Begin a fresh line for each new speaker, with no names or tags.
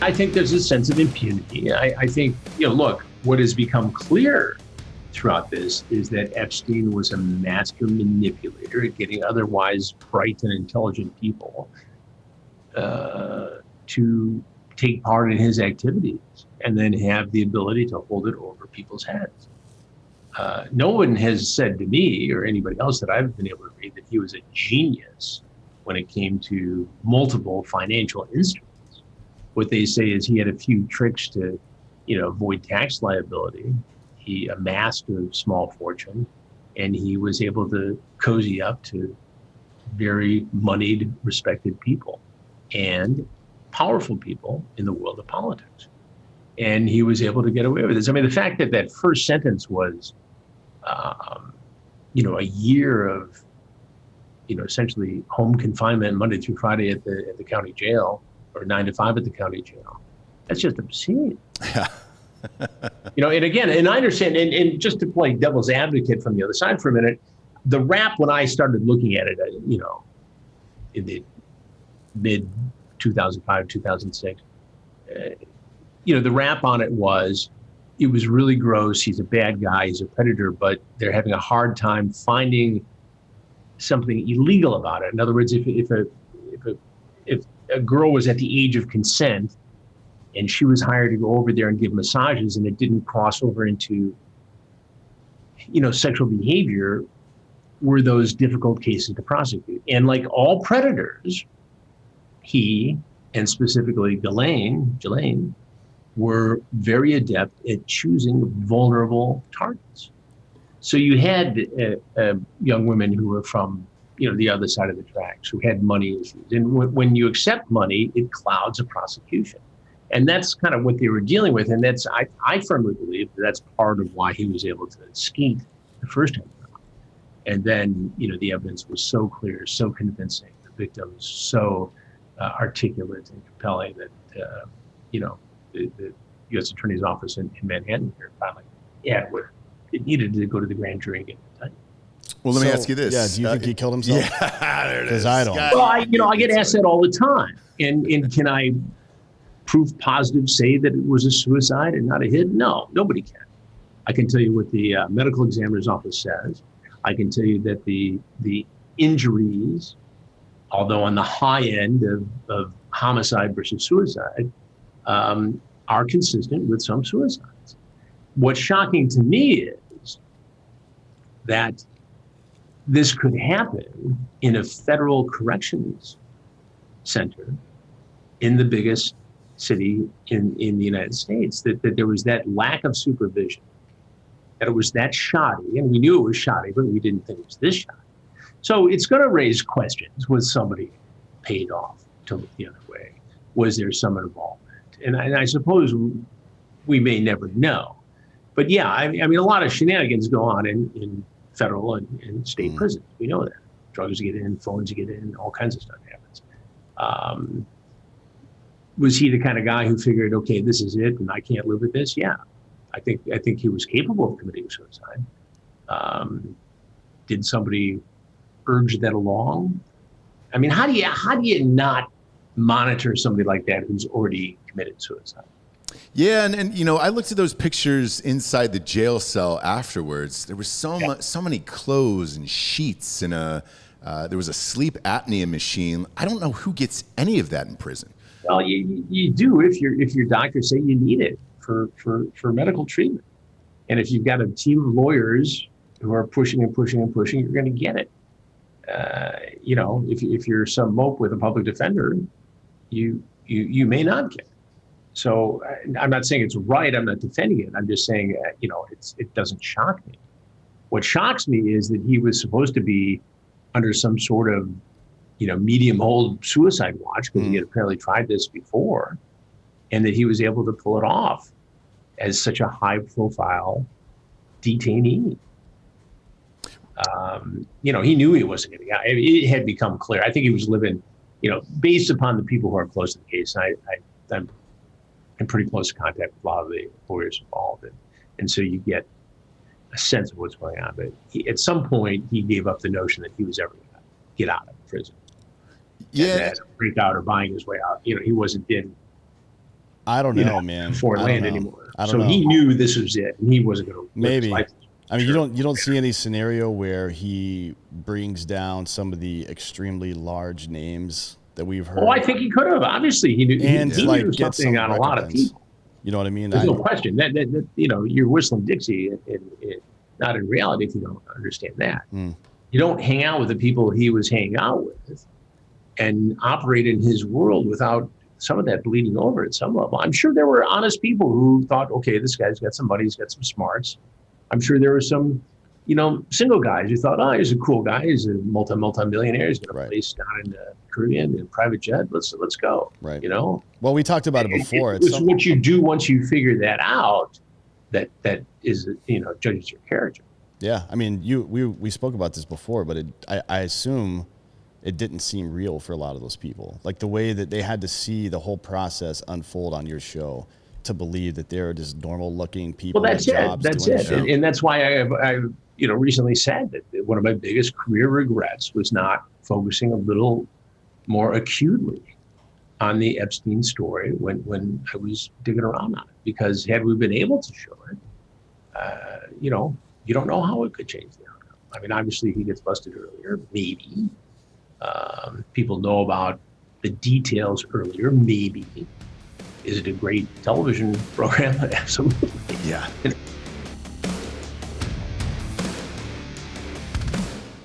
I think there's a sense of impunity. I think, look, what has become clear throughout this is that Epstein was a master manipulator at getting otherwise bright and intelligent people to take part in his activities and then have the ability to hold it over people's heads. No one has said to me or anybody else that I've been able to read that he was a genius when it came to multiple financial instruments. What they say is he had a few tricks to, avoid tax liability. He amassed a small fortune, and he was able to cozy up to very moneyed, respected people and powerful people in the world of politics. And he was able to get away with this. I mean, the fact that that first sentence was, a year of, essentially home confinement Monday through Friday at the county jail, or 9 to 5 at the county jail. That's just obscene. Yeah. And again, and I understand, and just to play devil's advocate from the other side for a minute, the rap, when I started looking at it, in the mid 2005, 2006, the rap on it was really gross. He's a bad guy. He's a predator, but they're having a hard time finding something illegal about it. In other words, if a girl was at the age of consent and she was hired to go over there and give massages and it didn't cross over into, sexual behavior, were those difficult cases to prosecute. And like all predators, he, and specifically Ghislaine, were very adept at choosing vulnerable targets. So you had young women who were from, the other side of the tracks, who had money issues. And when you accept money, it clouds a prosecution. And that's kind of what they were dealing with. And that's, I firmly believe that's part of why he was able to skeet the first time around. And then, the evidence was so clear, so convincing, the victims so articulate and compelling that, the U.S. Attorney's Office in Manhattan here finally, it needed to go to the grand jury and get it done.
Well, let me ask you this.
Yeah, do you think he killed himself?
Yeah, there it is.
Because I don't.
Well, I get asked that all the time. And can I proof positive say that it was a suicide and not a hit? No, nobody can. I can tell you what the medical examiner's office says. I can tell you that the injuries, although on the high end of homicide versus suicide, are consistent with some suicides. What's shocking to me is that this could happen in a federal corrections center in the biggest city in the United States, that there was that lack of supervision, that it was that shoddy, and we knew it was shoddy, but we didn't think it was this shoddy. So it's going to raise questions. Was somebody paid off to look the other way? Was there some involvement? And I suppose we may never know. But yeah, I mean, a lot of shenanigans go on in federal and state prisons. We know that. Drugs get in, phones get in, all kinds of stuff happens. Was he the kind of guy who figured, okay, this is it and I can't live with this? Yeah, I think he was capable of committing suicide. Did somebody urge that along? I mean, how do you not monitor somebody like that who's already committed suicide?
Yeah, and I looked at those pictures inside the jail cell afterwards. There was so many clothes and sheets, and there was a sleep apnea machine. I don't know who gets any of that in prison.
Well, you do if your doctors say you need it for medical treatment, and if you've got a team of lawyers who are pushing and pushing and pushing, you're going to get it. If you're some mope with a public defender, you may not get it. So I'm not saying it's right. I'm not defending it. I'm just saying, it doesn't shock me. What shocks me is that he was supposed to be under some sort of, medium hold suicide watch, because he had apparently tried this before, and that he was able to pull it off as such a high profile detainee. He knew he wasn't going to get it. It had become clear. I think he was living, based upon the people who are close to the case. I'm in pretty close contact with a lot of the lawyers involved. And so you get a sense of what's going on. But at some point, he gave up the notion that he was ever going to get out of prison.
Yeah.
And break out or buying his way out. He wasn't in
I don't know, man.
Foreign
I don't
land
know.
anymore.
I don't
So
know.
he knew this was it, and he wasn't going to
Maybe. I mean, you don't see any scenario where he brings down some of the extremely large names that we've heard.
Oh, I think he could have. Obviously, he knew.
And
he
like
knew
get
something
some
on a lot of
recompense.
people.
You know what I mean?
There's no question that you're whistling Dixie, not in reality if you don't understand that. You don't hang out with the people he was hanging out with, and operate in his world without some of that bleeding over at some level. I'm sure there were honest people who thought, okay, this guy's got some money, he's got some smarts. I'm sure there were some, single guys who thought, oh, he's a cool guy, he's a multi-millionaire, he's got a place down in the Caribbean in a private jet. Let's go.
Right.
Well,
we talked about it before.
It's what you do once you figure that out. That is, judges your character.
Yeah, I mean, we spoke about this before, but I assume it didn't seem real for a lot of those people. Like the way that they had to see the whole process unfold on your show to believe that they're just normal-looking people.
Well, that's it. That's it, and that's why I recently said that one of my biggest career regrets was not focusing a little more acutely on the Epstein story when I was digging around on it. Because had we been able to show it, you don't know how it could change the outcome. I mean, obviously he gets busted earlier, maybe. People know about the details earlier, maybe. Is it a great television program? Absolutely.
Yeah.